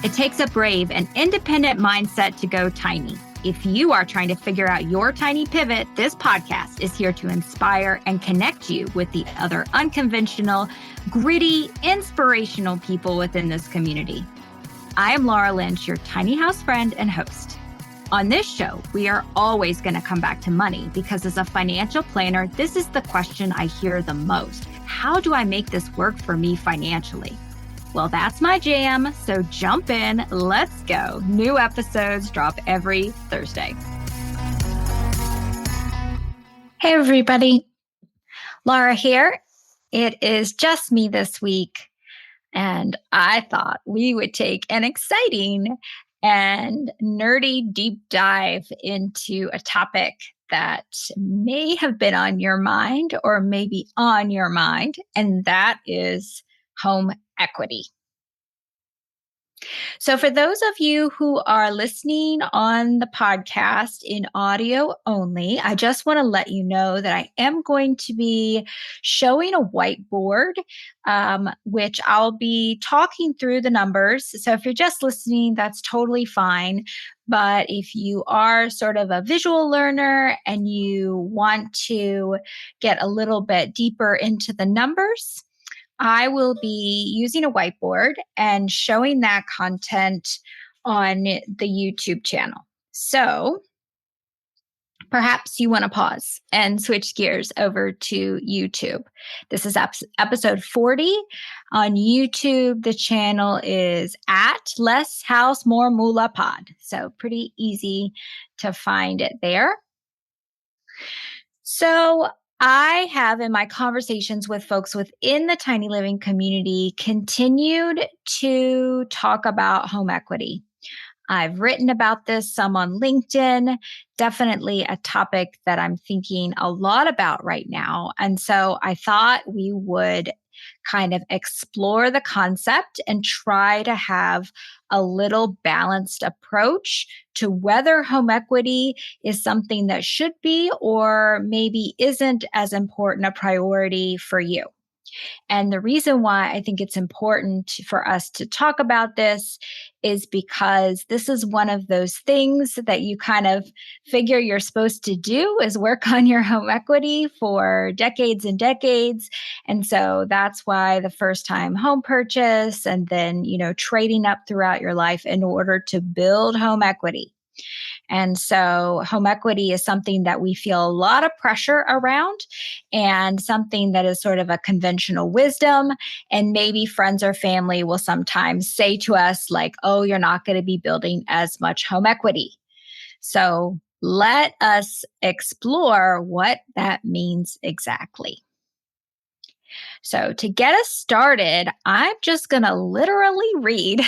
It takes a brave and independent mindset to go tiny. If you are trying to figure out your tiny pivot, this podcast is here to inspire and connect you with the other unconventional, gritty, inspirational people within this community. I am Laura Lynch, your tiny house friend and host. On this show, we are always going to come back to money because as a financial planner, this is the question I hear the most. How do I make this work for me financially? Well, that's my jam, so jump in, let's go. New episodes drop every Thursday. Hey, everybody. Laura here. It is just me this week, and I thought we would take an exciting and nerdy deep dive into a topic that may have been on your mind or maybe on your mind, and that is home equity. So for those of you who are listening on the podcast in audio only, I just want to let you know that I am going to be showing a whiteboard, which I'll be talking through the numbers. So if you're just listening, that's totally fine. But if you are sort of a visual learner and you want to get a little bit deeper into the numbers, I will be using a whiteboard and showing that content on the YouTube channel. So perhaps you want to pause and switch gears over to YouTube. This is episode 40. On YouTube, the channel is at Less House More Moolah Pod. So pretty easy to find it there. So I have, in my conversations with folks within the tiny living community, continued to talk about home equity. I've written about this some on LinkedIn, definitely a topic that I'm thinking a lot about right now. And so I thought we would kind of explore the concept and try to have a little balanced approach to whether home equity is something that should be or maybe isn't as important a priority for you. And the reason why I think it's important for us to talk about this is because this is one of those things that you kind of figure you're supposed to do is work on your home equity for decades and decades. And so that's why the first time home purchase and then, trading up throughout your life in order to build home equity. And so home equity is something that we feel a lot of pressure around and something that is sort of a conventional wisdom. And maybe friends or family will sometimes say to us like, oh, you're not going to be building as much home equity. So let us explore what that means exactly. So to get us started, I'm just going to literally read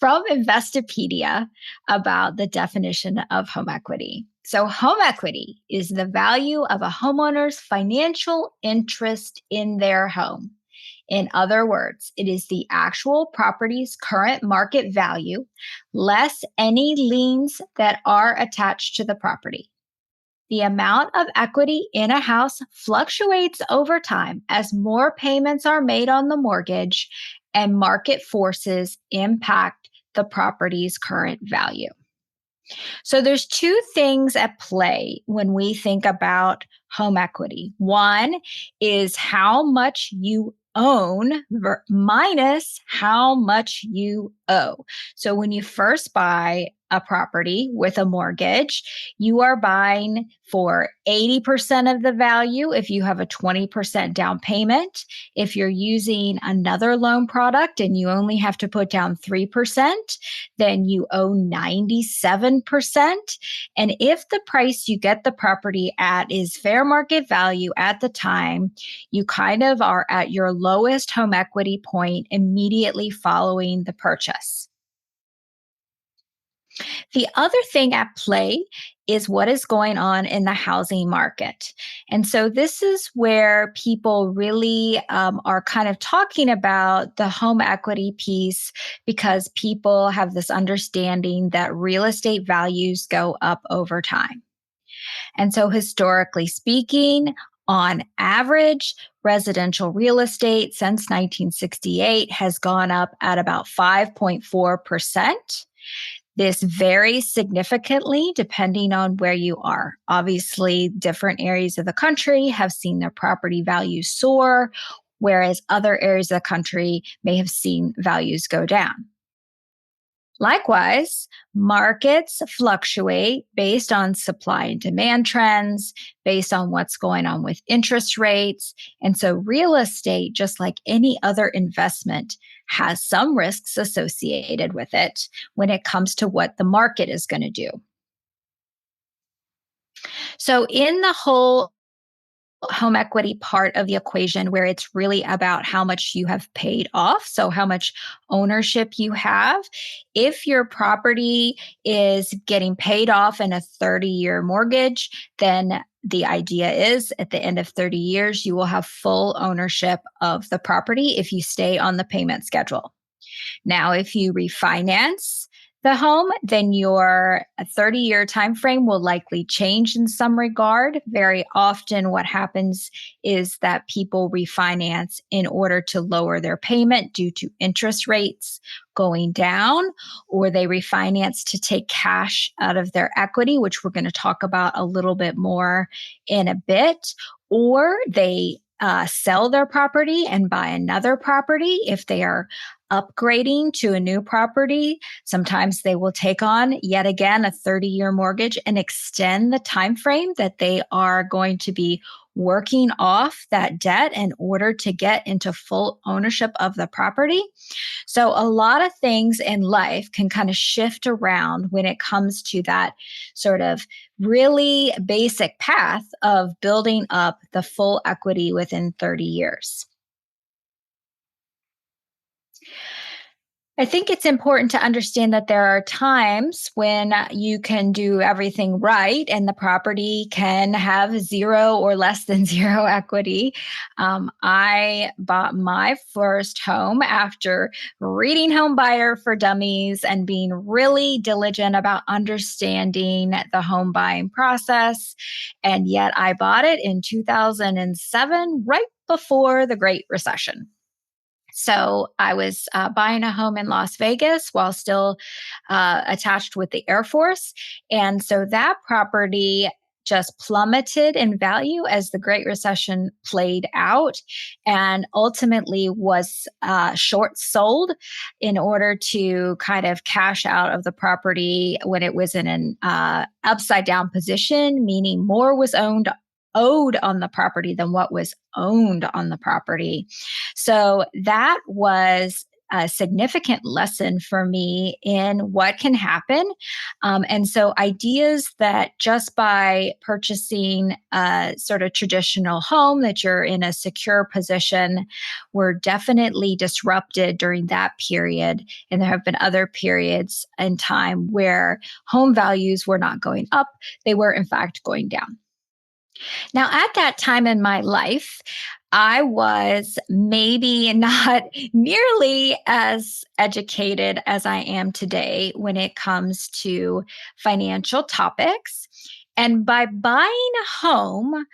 from Investopedia about the definition of home equity. So home equity is the value of a homeowner's financial interest in their home. In other words, it is the actual property's current market value less any liens that are attached to the property. The amount of equity in a house fluctuates over time as more payments are made on the mortgage and market forces impact the property's current value. So there's two things at play when we think about home equity. One is how much you own minus how much you owe. So when you first buy a property with a mortgage, you are buying for 80% of the value if you have a 20% down payment. If you're using another loan product and you only have to put down 3%, then you owe 97%. And if the price you get the property at is fair market value at the time, you kind of are at your lowest home equity point immediately following the purchase. The other thing at play is what is going on in the housing market. And so this is where people really are kind of talking about the home equity piece because people have this understanding that real estate values go up over time. And so historically speaking, On average, residential real estate since 1968 has gone up at about 5.4%. This varies significantly depending on where you are. Obviously, different areas of the country have seen their property values soar, whereas other areas of the country may have seen values go down. Likewise, markets fluctuate based on supply and demand trends, based on what's going on with interest rates. And so, real estate, just like any other investment, has some risks associated with it when it comes to what the market is going to do. So, in the whole home equity part of the equation where it's really about how much you have paid off. So, how much ownership you have. If your property is getting paid off in a 30-year mortgage, then the idea is at the end of 30 years, you will have full ownership of the property if you stay on the payment schedule. Now, if you refinance the home, then your 30-year time frame will likely change in some regard. Very often what happens is that people refinance in order to lower their payment due to interest rates going down, or they refinance to take cash out of their equity, which we're going to talk about a little bit more in a bit, or they sell their property and buy another property if they are upgrading to a new property. Sometimes they will take on yet again a 30-year mortgage and extend the time frame that they are going to be working off that debt in order to get into full ownership of the property. So a lot of things in life can kind of shift around when it comes to that sort of really basic path of building up the full equity within 30 years. I think it's important to understand that there are times when you can do everything right and the property can have zero or less than zero equity. I bought my first home after reading Home Buyer for Dummies and being really diligent about understanding the home buying process. And yet I bought it in 2007, right before the Great Recession. So I was buying a home in Las Vegas while still attached with the Air Force. And so that property just plummeted in value as the Great Recession played out and ultimately was short sold in order to kind of cash out of the property when it was in an upside down position, meaning more was owed on the property than what was owned on the property. So that was a significant lesson for me in what can happen. And so, ideas that just by purchasing a sort of traditional home, that you're in a secure position, were definitely disrupted during that period. And there have been other periods in time where home values were not going up, they were, in fact, going down. Now, at that time in my life, I was maybe not nearly as educated as I am today when it comes to financial topics. And by buying a home,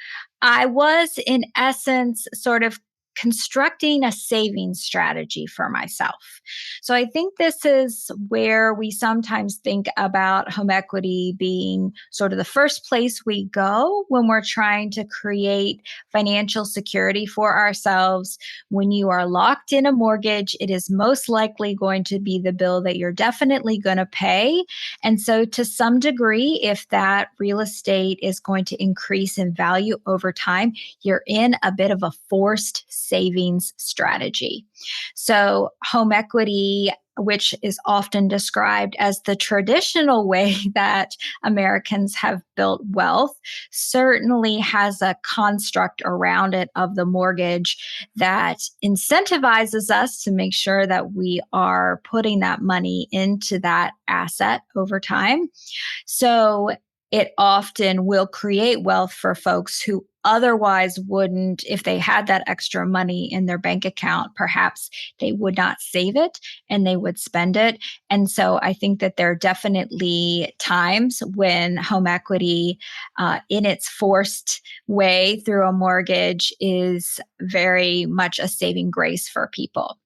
I was in essence sort of constructing a saving strategy for myself. So I think this is where we sometimes think about home equity being sort of the first place we go when we're trying to create financial security for ourselves. When you are locked in a mortgage, it is most likely going to be the bill that you're definitely going to pay. And so, to some degree, if that real estate is going to increase in value over time, you're in a bit of a forced savings strategy. So, home equity, which is often described as the traditional way that Americans have built wealth, certainly has a construct around it of the mortgage that incentivizes us to make sure that we are putting that money into that asset over time. So it often will create wealth for folks who otherwise wouldn't, if they had that extra money in their bank account, perhaps they would not save it and they would spend it. And so I think that there are definitely times when home equity, in its forced way through a mortgage, is very much a saving grace for people.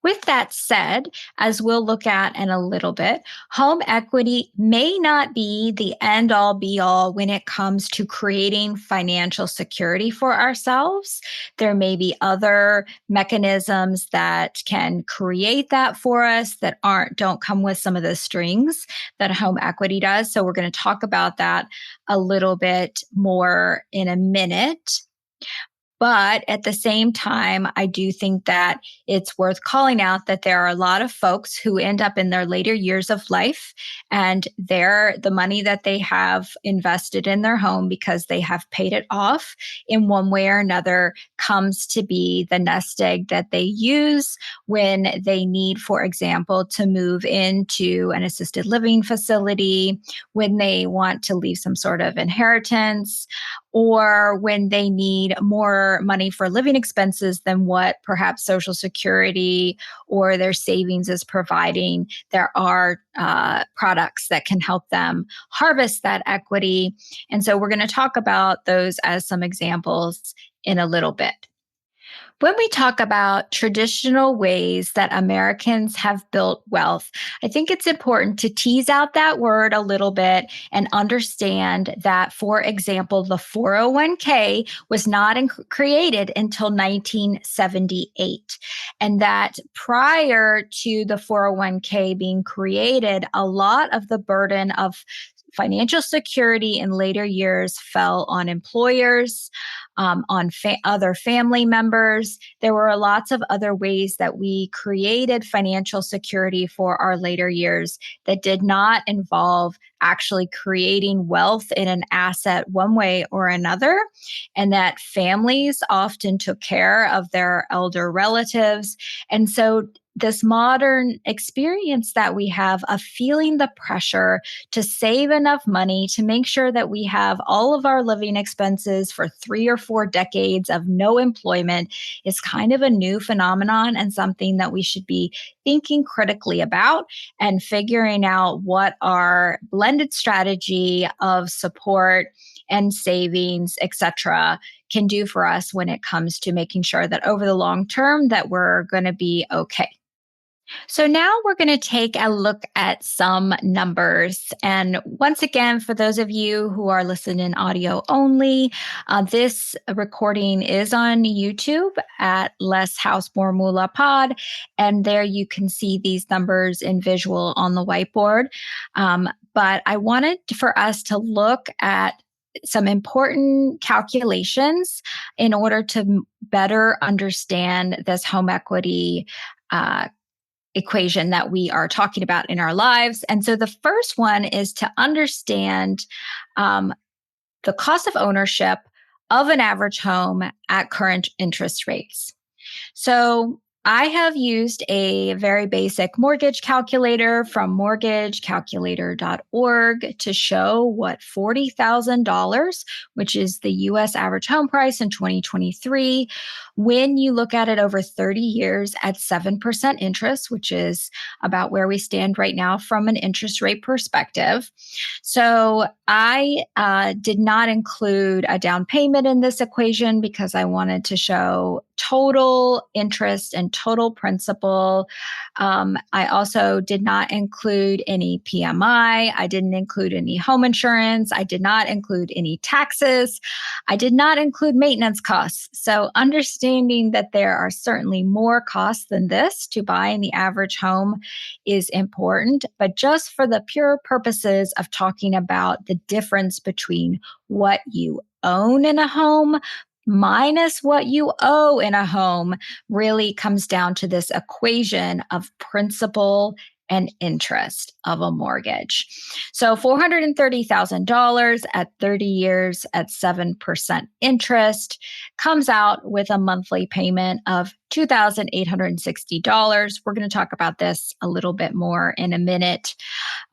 With that said, as we'll look at in a little bit, home equity may not be the end all be all when it comes to creating financial security for ourselves. There may be other mechanisms that can create that for us that don't come with some of the strings that home equity does. So we're going to talk about that a little bit more in a minute. But at the same time, I do think that it's worth calling out that there are a lot of folks who end up in their later years of life and the money that they have invested in their home because they have paid it off in one way or another comes to be the nest egg that they use when they need, for example, to move into an assisted living facility, when they want to leave some sort of inheritance, or when they need more money for living expenses than what perhaps Social Security or their savings is providing. There are products that can help them harvest that equity. And so we're going to talk about those as some examples in a little bit. When we talk about traditional ways that Americans have built wealth, I think it's important to tease out that word a little bit and understand that, for example, the 401k was not created until 1978. And that prior to the 401k being created, a lot of the burden of financial security in later years fell on employers, on other family members. There were lots of other ways that we created financial security for our later years that did not involve actually creating wealth in an asset one way or another, and that families often took care of their elder relatives. And so this modern experience that we have of feeling the pressure to save enough money to make sure that we have all of our living expenses for 3 or 4 decades of no employment is kind of a new phenomenon and something that we should be thinking critically about and figuring out what our blended strategy of support and savings, et cetera, can do for us when it comes to making sure that over the long term that we're going to be okay. So now we're going to take a look at some numbers. And once again, for those of you who are listening audio only, this recording is on YouTube at Less House More Moolah Pod. And there you can see these numbers in visual on the whiteboard. But I wanted for us to look at some important calculations in order to better understand this home equity equation that we are talking about in our lives. And so the first one is to understand the cost of ownership of an average home at current interest rates. So I have used a very basic mortgage calculator from mortgagecalculator.org to show what $40,000, which is the US average home price in 2023, when you look at it over 30 years at 7% interest, which is about where we stand right now from an interest rate perspective. So I did not include a down payment in this equation because I wanted to show total interest and total principal. I also did not include any PMI. I didn't include any home insurance. I did not include any taxes. I did not include maintenance costs. So understanding that there are certainly more costs than this to buying the average home is important. But just for the pure purposes of talking about the difference between what you own in a home minus what you owe in a home really comes down to this equation of principal and interest of a mortgage. So $430,000 at 30 years at 7% interest comes out with a monthly payment of $2,860. We're going to talk about this a little bit more in a minute.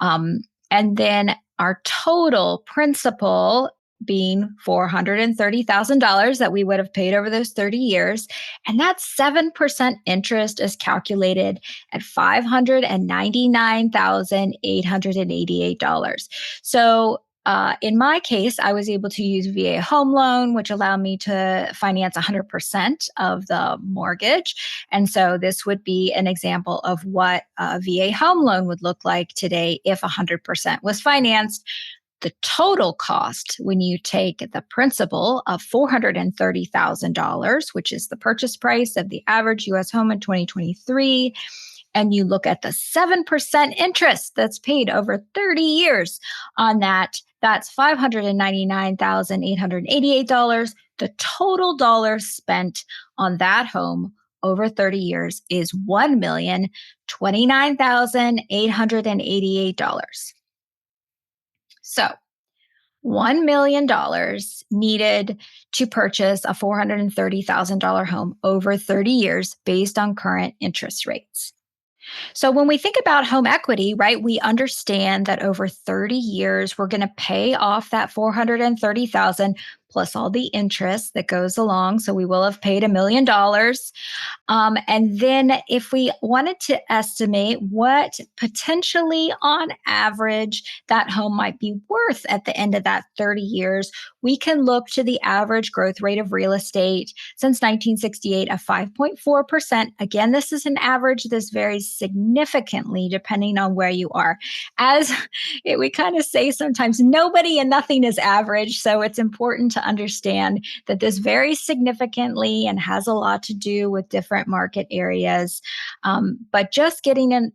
And then our total principal being $430,000 that we would have paid over those 30 years. And that 7% interest is calculated at $599,888. So in my case, I was able to use VA home loan, which allowed me to finance 100% of the mortgage. And so this would be an example of what a VA home loan would look like today if 100% was financed. The total cost when you take the principal of $430,000, which is the purchase price of the average US home in 2023, and you look at the 7% interest that's paid over 30 years on that, that's $599,888. The total dollars spent on that home over 30 years is $1,029,888. So $1 million needed to purchase a $430,000 home over 30 years based on current interest rates. So when we think about home equity, right, we understand that over 30 years, we're going to pay off that 430,000 plus all the interest that goes along. So we will have paid $1 million. And then if we wanted to estimate what potentially on average that home might be worth at the end of that 30 years, we can look to the average growth rate of real estate since 1968 of 5.4%. Again, this is an average. This varies significantly depending on where you are. As we kind of say sometimes, nobody and nothing is average. So it's important to understand that this varies significantly and has a lot to do with different market areas. But just getting in,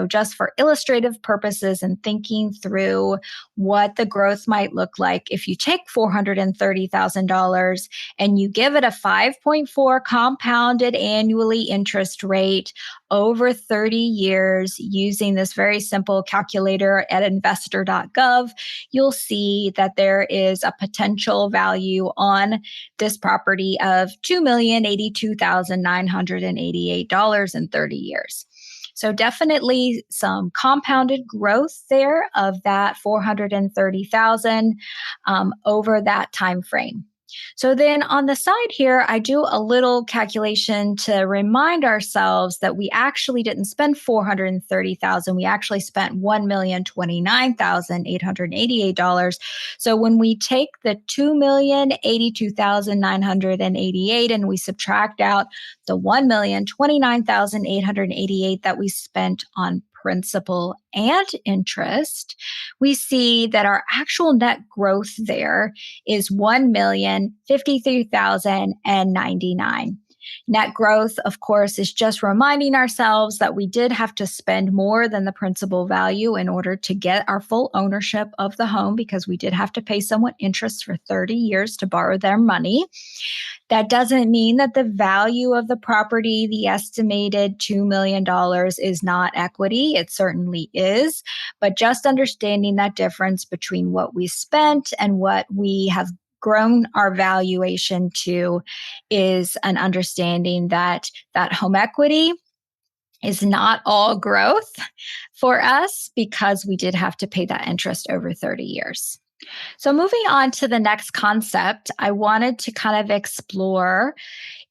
just for illustrative purposes and thinking through what the growth might look like if you take $430,000 and you give it a 5.4 compounded annually interest rate over 30 years using this very simple calculator at investor.gov, you'll see that there is a potential value on this property of $2,082,988 in 30 years. So definitely some compounded growth there of that 430,000 over that time frame. So then on the side here, I do a little calculation to remind ourselves that we actually didn't spend 430,000. We actually spent $1,029,888. So when we take the $2,082,988 and we subtract out the $1,029,888 that we spent on principal and interest, we see that our actual net growth there is $1,053,099. Net growth, of course, is just reminding ourselves that we did have to spend more than the principal value in order to get our full ownership of the home because we did have to pay someone interest for 30 years to borrow their money. That doesn't mean that the value of the property, the estimated $2 million, is not equity. It certainly is. But just understanding that difference between what we spent and what we have grown our valuation to is an understanding that home equity is not all growth for us because we did have to pay that interest over 30 years. So moving on to the next concept, I wanted to kind of explore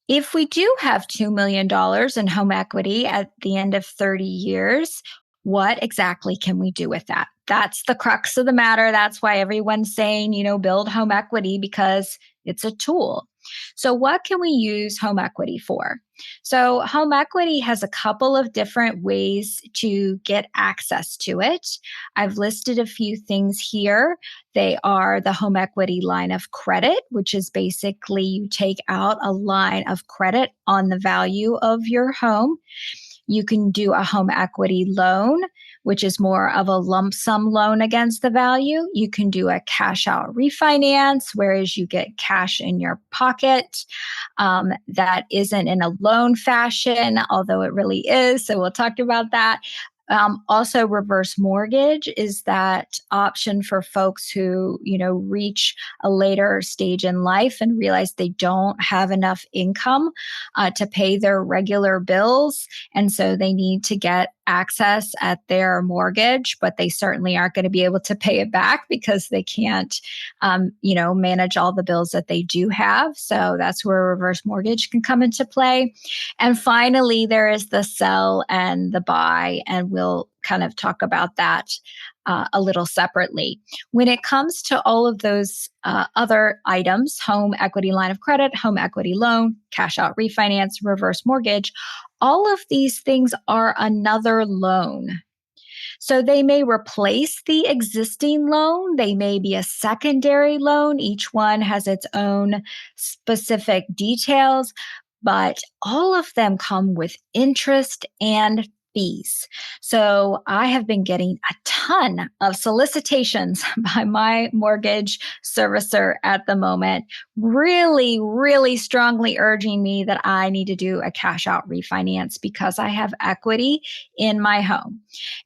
if we do have $2 million in home equity at the end of 30 years, what exactly can we do with that? That's the crux of the matter. That's why everyone's saying, build home equity because it's a tool. So what can we use home equity for? So home equity has a couple of different ways to get access to it. I've listed a few things here. They are the home equity line of credit, which is basically you take out a line of credit on the value of your home. You can do a home equity loan, which is more of a lump sum loan against the value. You can do a cash out refinance, whereas you get cash in your pocket. That isn't in a loan fashion, although it really is. So we'll talk about that. Also, reverse mortgage is that option for folks who, reach a later stage in life and realize they don't have enough income to pay their regular bills. And so they need to get access at their mortgage, but they certainly aren't going to be able to pay it back because they can't, manage all the bills that they do have. So that's where reverse mortgage can come into play. And finally, there is the sell and the buy, and we'll kind of talk about that a little separately. When it comes to all of those other items, home equity line of credit, home equity loan, cash out refinance, reverse mortgage, all of these things are another loan. So they may replace the existing loan. They may be a secondary loan. Each one has its own specific details, but all of them come with interest and fees. So I have been getting a ton of solicitations by my mortgage servicer at the moment, really, really strongly urging me that I need to do a cash out refinance because I have equity in my home.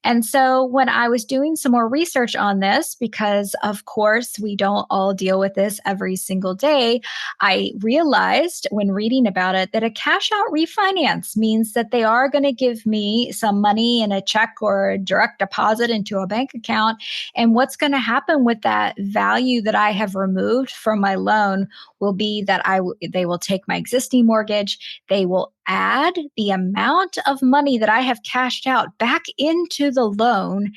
And so when I was doing some more research on this, because of course we don't all deal with this every single day, I realized when reading about it that a cash out refinance means that they are going to give me some money in a check or a direct deposit into a bank account. And what's going to happen with that value that I have removed from my loan will be that they will take my existing mortgage, they will add the amount of money that I have cashed out back into the loan,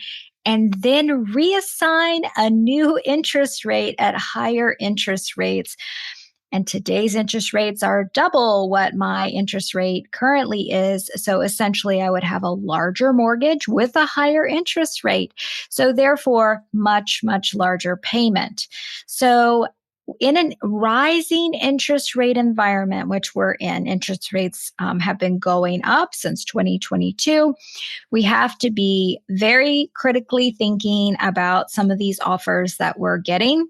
and then reassign a new interest rate at higher interest rates. And today's interest rates are double what my interest rate currently is. So essentially, I would have a larger mortgage with a higher interest rate. So therefore, much, much larger payment. So in a rising interest rate environment, which we're in, interest rates have been going up since 2022. We have to be very critically thinking about some of these offers that we're getting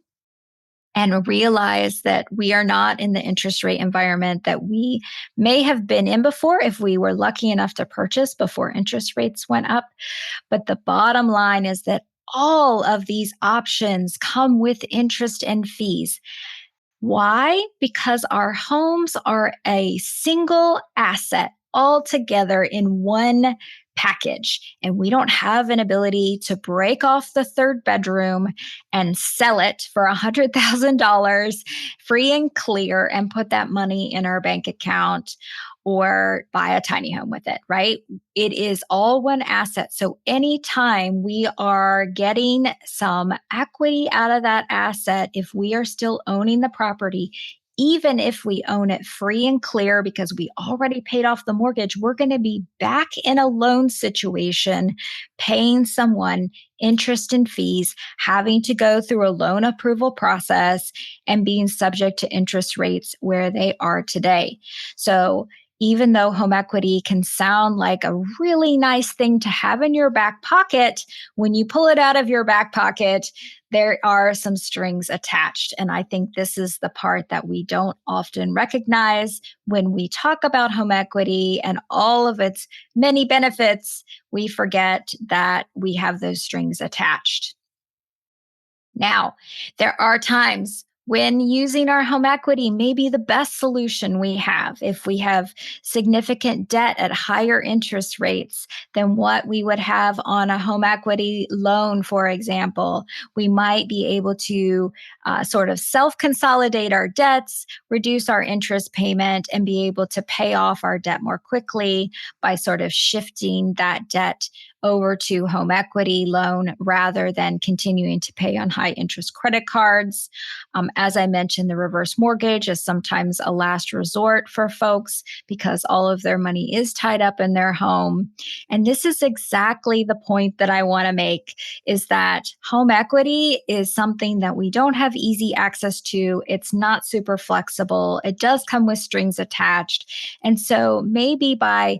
and realize that we are not in the interest rate environment that we may have been in before if we were lucky enough to purchase before interest rates went up. But the bottom line is that all of these options come with interest and fees. Why? Because our homes are a single asset all together in one package. And we don't have an ability to break off the third bedroom and sell it for $100,000 free and clear and put that money in our bank account or buy a tiny home with it, right? It is all one asset. So anytime we are getting some equity out of that asset, if we are still owning the property, even if we own it free and clear because we already paid off the mortgage, we're going to be back in a loan situation, paying someone interest and fees, having to go through a loan approval process, and being subject to interest rates where they are today. So even though home equity can sound like a really nice thing to have in your back pocket, when you pull it out of your back pocket, there are some strings attached. And I think this is the part that we don't often recognize when we talk about home equity and all of its many benefits. We forget that we have those strings attached. Now, there are times when using our home equity may be the best solution we have if we have significant debt at higher interest rates than what we would have on a home equity loan, for example. We might be able to sort of self-consolidate our debts, reduce our interest payment, and be able to pay off our debt more quickly by sort of shifting that debt over to home equity loan rather than continuing to pay on high interest credit cards. As I mentioned, the reverse mortgage is sometimes a last resort for folks because all of their money is tied up in their home. And this is exactly the point that I want to make, is that home equity is something that we don't have easy access to. It's not super flexible. It does come with strings attached. And so maybe by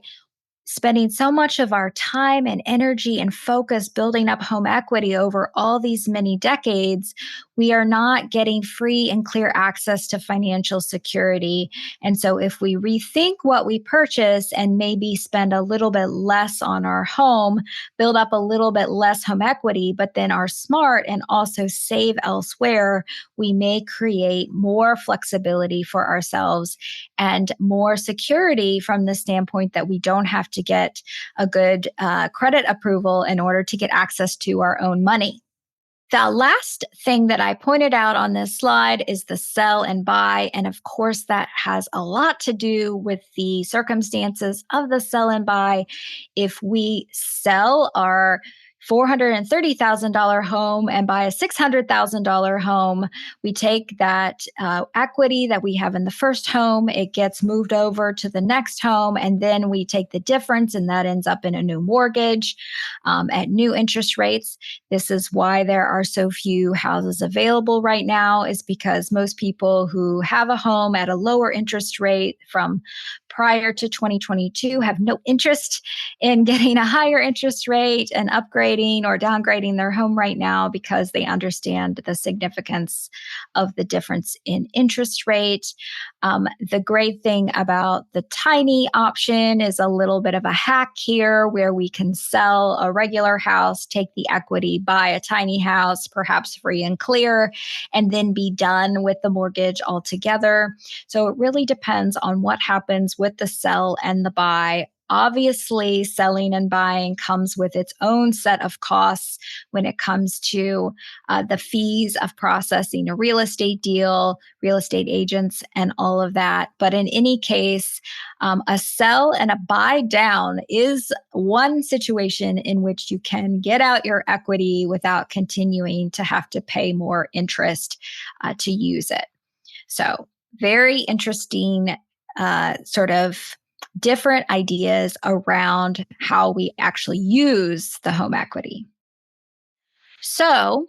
spending so much of our time and energy and focus building up home equity over all these many decades, we are not getting free and clear access to financial security. And so, if we rethink what we purchase and maybe spend a little bit less on our home, build up a little bit less home equity, but then are smart and also save elsewhere, we may create more flexibility for ourselves and more security from the standpoint that we don't have to get a good credit approval in order to get access to our own money. The last thing that I pointed out on this slide is the sell and buy. And of course, that has a lot to do with the circumstances of the sell and buy. If we sell our $430,000 home and buy a $600,000 home, we take that equity that we have in the first home, it gets moved over to the next home, and then we take the difference, and that ends up in a new mortgage at new interest rates. This is why there are so few houses available right now, is because most people who have a home at a lower interest rate from prior to 2022 have no interest in getting a higher interest rate and upgrading or downgrading their home right now because they understand the significance of the difference in interest rate. The great thing about the tiny option is a little bit of a hack here where we can sell a regular house, take the equity, buy a tiny house, perhaps free and clear, and then be done with the mortgage altogether. So it really depends on what happens with the sell and the buy. Obviously, selling and buying comes with its own set of costs when it comes to the fees of processing a real estate deal, real estate agents, and all of that. But in any case, a sell and a buy down is one situation in which you can get out your equity without continuing to have to pay more interest to use it. So, very interesting sort of different ideas around how we actually use the home equity. So,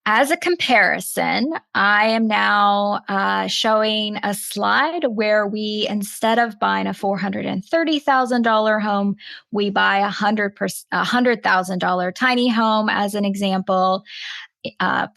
as a comparison, I am now showing a slide where we, instead of buying a $430,000 home, we buy a $100,000 tiny home as an example.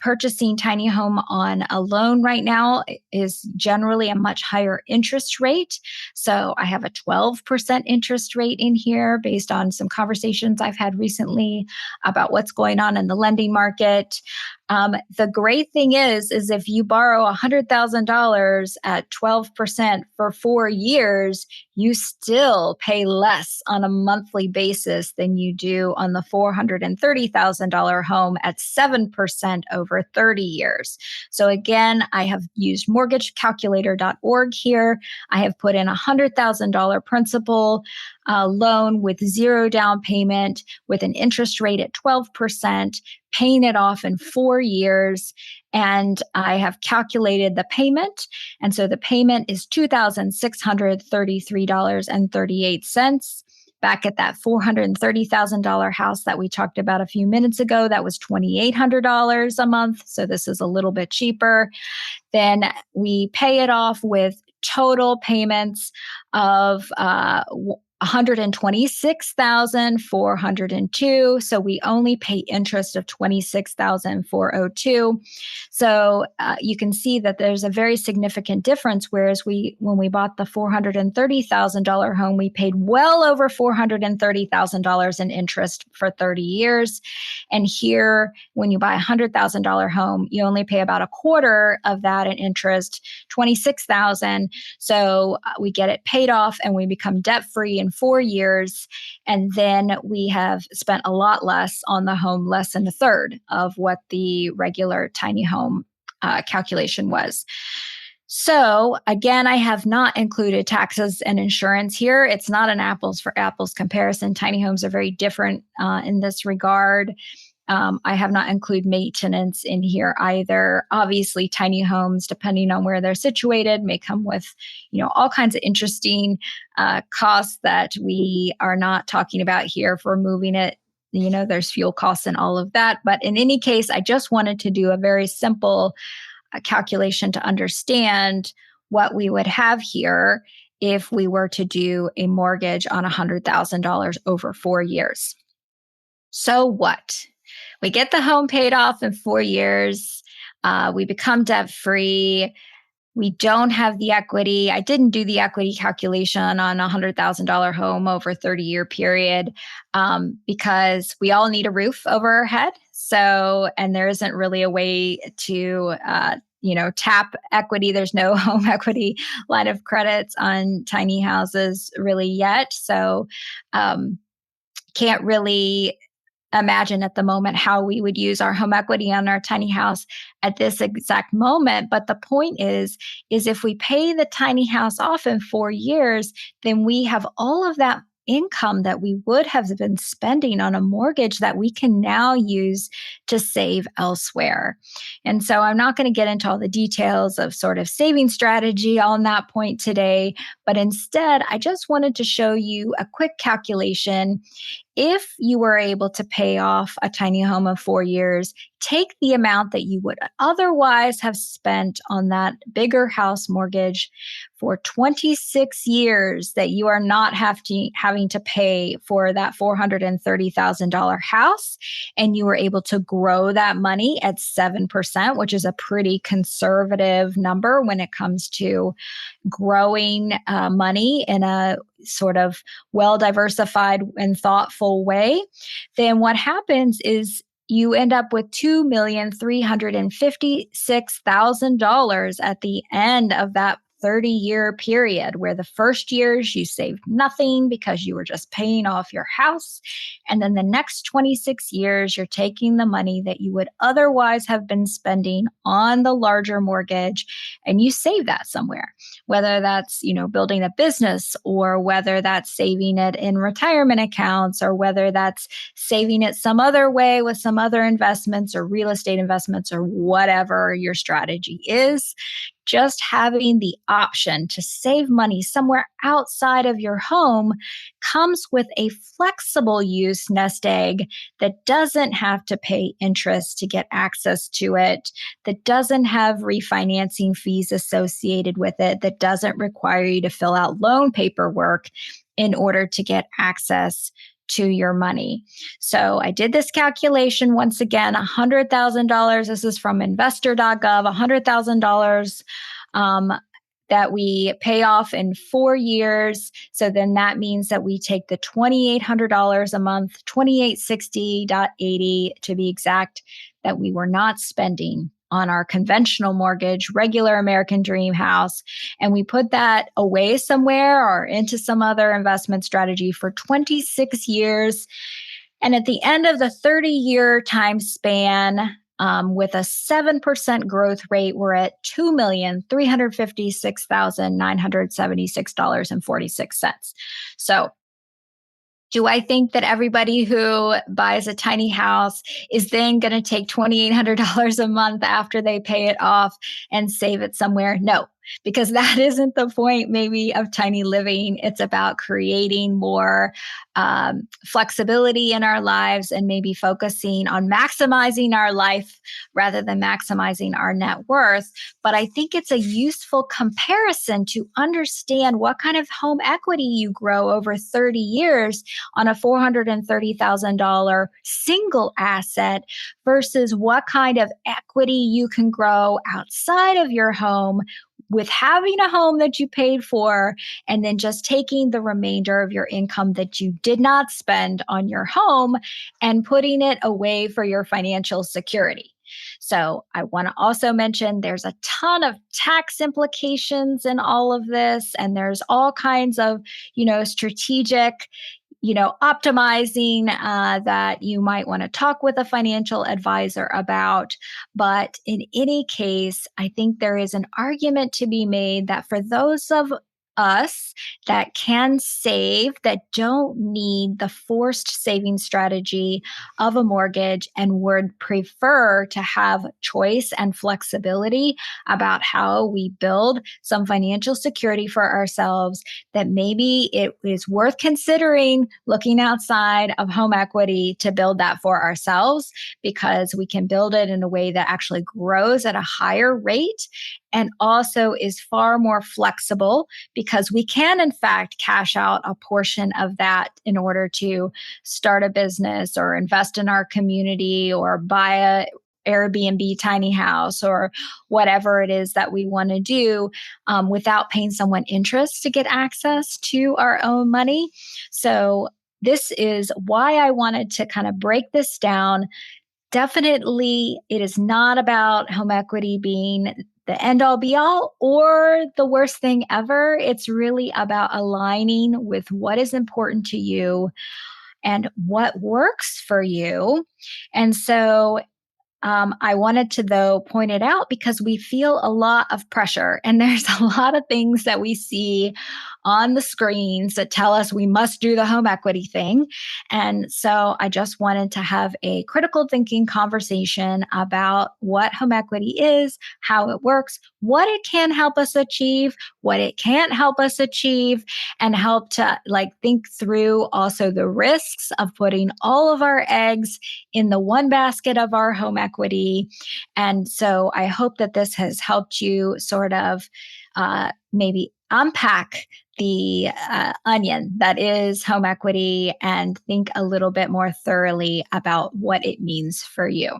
Purchasing tiny home on a loan right now is generally a much higher interest rate. So I have a 12% interest rate in here based on some conversations I've had recently about what's going on in the lending market. The great thing is if you borrow $100,000 at 12% for 4 years, you still pay less on a monthly basis than you do on the $430,000 home at 7% over 30 years. So again, I have used mortgagecalculator.org here. I have put in a $100,000 principal loan with zero down payment with an interest rate at 12%, paying it off in 4 years. And I have calculated the payment. And so the payment is $2,633.38. Back at that $430,000 house that we talked about a few minutes ago, that was $2,800 a month. So this is a little bit cheaper. Then we pay it off with total payments of $126,402. So we only pay interest of $26,402. So you can see that there's a very significant difference. Whereas when we bought the $430,000 home, we paid well over $430,000 in interest for 30 years. And here, when you buy a $100,000 home, you only pay about a quarter of that in interest, $26,000. So we get it paid off and we become debt free in 4 years. And then we have spent a lot less on the home, less than a third of what the regular tiny home calculation was. So again, I have not included taxes and insurance here. It's not an apples for apples comparison. Tiny homes are very different in this regard. I have not included maintenance in here either. Obviously, tiny homes, depending on where they're situated, may come with, all kinds of interesting costs that we are not talking about here for moving it. There's fuel costs and all of that. But in any case, I just wanted to do a very simple calculation to understand what we would have here if we were to do a mortgage on $100,000 over 4 years. So what? We get the home paid off in 4 years. We become debt free. We don't have the equity. I didn't do the equity calculation on a $100,000 home over a 30-year period because we all need a roof over our head. So, and there isn't really a way to, tap equity. There's no home equity line of credits on tiny houses really yet. So, can't really imagine at the moment how we would use our home equity on our tiny house at this exact moment. But the point is if we pay the tiny house off in 4 years, then we have all of that income that we would have been spending on a mortgage that we can now use to save elsewhere. And so I'm not going to get into all the details of sort of saving strategy on that point today, but instead I just wanted to show you a quick calculation. If you were able to pay off a tiny home in 4 years, take the amount that you would otherwise have spent on that bigger house mortgage for 26 years that you are not having to pay for that $430,000 house, and you were able to grow that money at 7%, which is a pretty conservative number when it comes to growing money in a sort of well diversified and thoughtful way, then what happens is you end up with $2,356,000 at the end of that 30-year period, where the first years you saved nothing because you were just paying off your house. And then the next 26 years, you're taking the money that you would otherwise have been spending on the larger mortgage and you save that somewhere, whether that's, building a business, or whether that's saving it in retirement accounts, or whether that's saving it some other way with some other investments or real estate investments, or whatever your strategy is. Just having the option to save money somewhere outside of your home comes with a flexible use nest egg that doesn't have to pay interest to get access to it, that doesn't have refinancing fees associated with it, that doesn't require you to fill out loan paperwork in order to get access to your money. So I did this calculation once again, $100,000. This is from investor.gov, $100,000 that we pay off in 4 years. So then that means that we take the $2,800 a month, 2860.80 to be exact, that we were not spending on our conventional mortgage, regular American dream house. And we put that away somewhere or into some other investment strategy for 26 years. And at the end of the 30-year time span, with a 7% growth rate, we're at $2,356,976.46. So do I think that everybody who buys a tiny house is then going to take $2,800 a month after they pay it off and save it somewhere? No, because that isn't the point maybe of tiny living. It's about creating more flexibility in our lives and maybe focusing on maximizing our life rather than maximizing our net worth. But I think it's a useful comparison to understand what kind of home equity you grow over 30 years on a $430,000 single asset versus what kind of equity you can grow outside of your home with having a home that you paid for, and then just taking the remainder of your income that you did not spend on your home and putting it away for your financial security. So I want to also mention there's a ton of tax implications in all of this, and there's all kinds of, strategic optimizing that you might want to talk with a financial advisor about. But in any case, I think there is an argument to be made that for those of us that can save, that don't need the forced saving strategy of a mortgage and would prefer to have choice and flexibility about how we build some financial security for ourselves, that maybe it is worth considering looking outside of home equity to build that for ourselves, because we can build it in a way that actually grows at a higher rate and also is far more flexible, because we can, in fact, cash out a portion of that in order to start a business or invest in our community or buy Airbnb tiny house or whatever it is that we want to do without paying someone interest to get access to our own money. So this is why I wanted to kind of break this down. Definitely, it is not about home equity being the end all be all or the worst thing ever. It's really about aligning with what is important to you and what works for you. And so I wanted to, though, point it out because we feel a lot of pressure and there's a lot of things that we see on the screens that tell us we must do the home equity thing. And so I just wanted to have a critical thinking conversation about what home equity is, how it works, what it can help us achieve, what it can't help us achieve, and help to think through also the risks of putting all of our eggs in the one basket of our home equity. And so I hope that this has helped you sort of maybe unpack the onion that is home equity and think a little bit more thoroughly about what it means for you.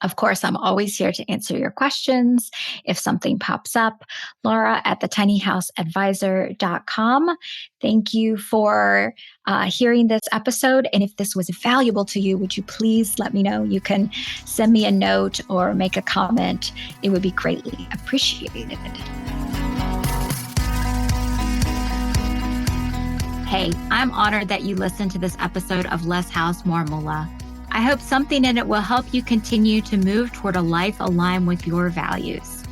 Of course, I'm always here to answer your questions. If something pops up, Laura at thetinyhouseadvisor.com. Thank you for hearing this episode. And if this was valuable to you, would you please let me know? You can send me a note or make a comment. It would be greatly appreciated. Hey, I'm honored that you listened to this episode of Less House, More Moolah. I hope something in it will help you continue to move toward a life aligned with your values.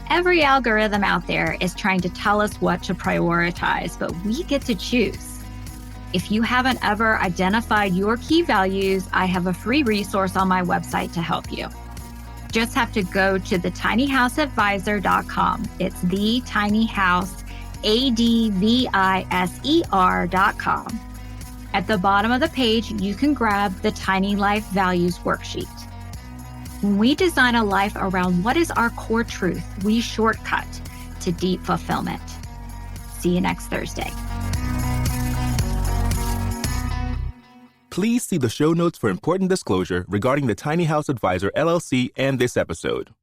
Every algorithm out there is trying to tell us what to prioritize, but we get to choose. If you haven't ever identified your key values, I have a free resource on my website to help you. Just have to go to thetinyhouseadvisor.com. It's thetinyhouseadvisor.com. At the bottom of the page, you can grab the Tiny Life Values Worksheet. When we design a life around what is our core truth, we shortcut to deep fulfillment. See you next Thursday. Please see the show notes for important disclosure regarding the Tiny House Advisor LLC and this episode.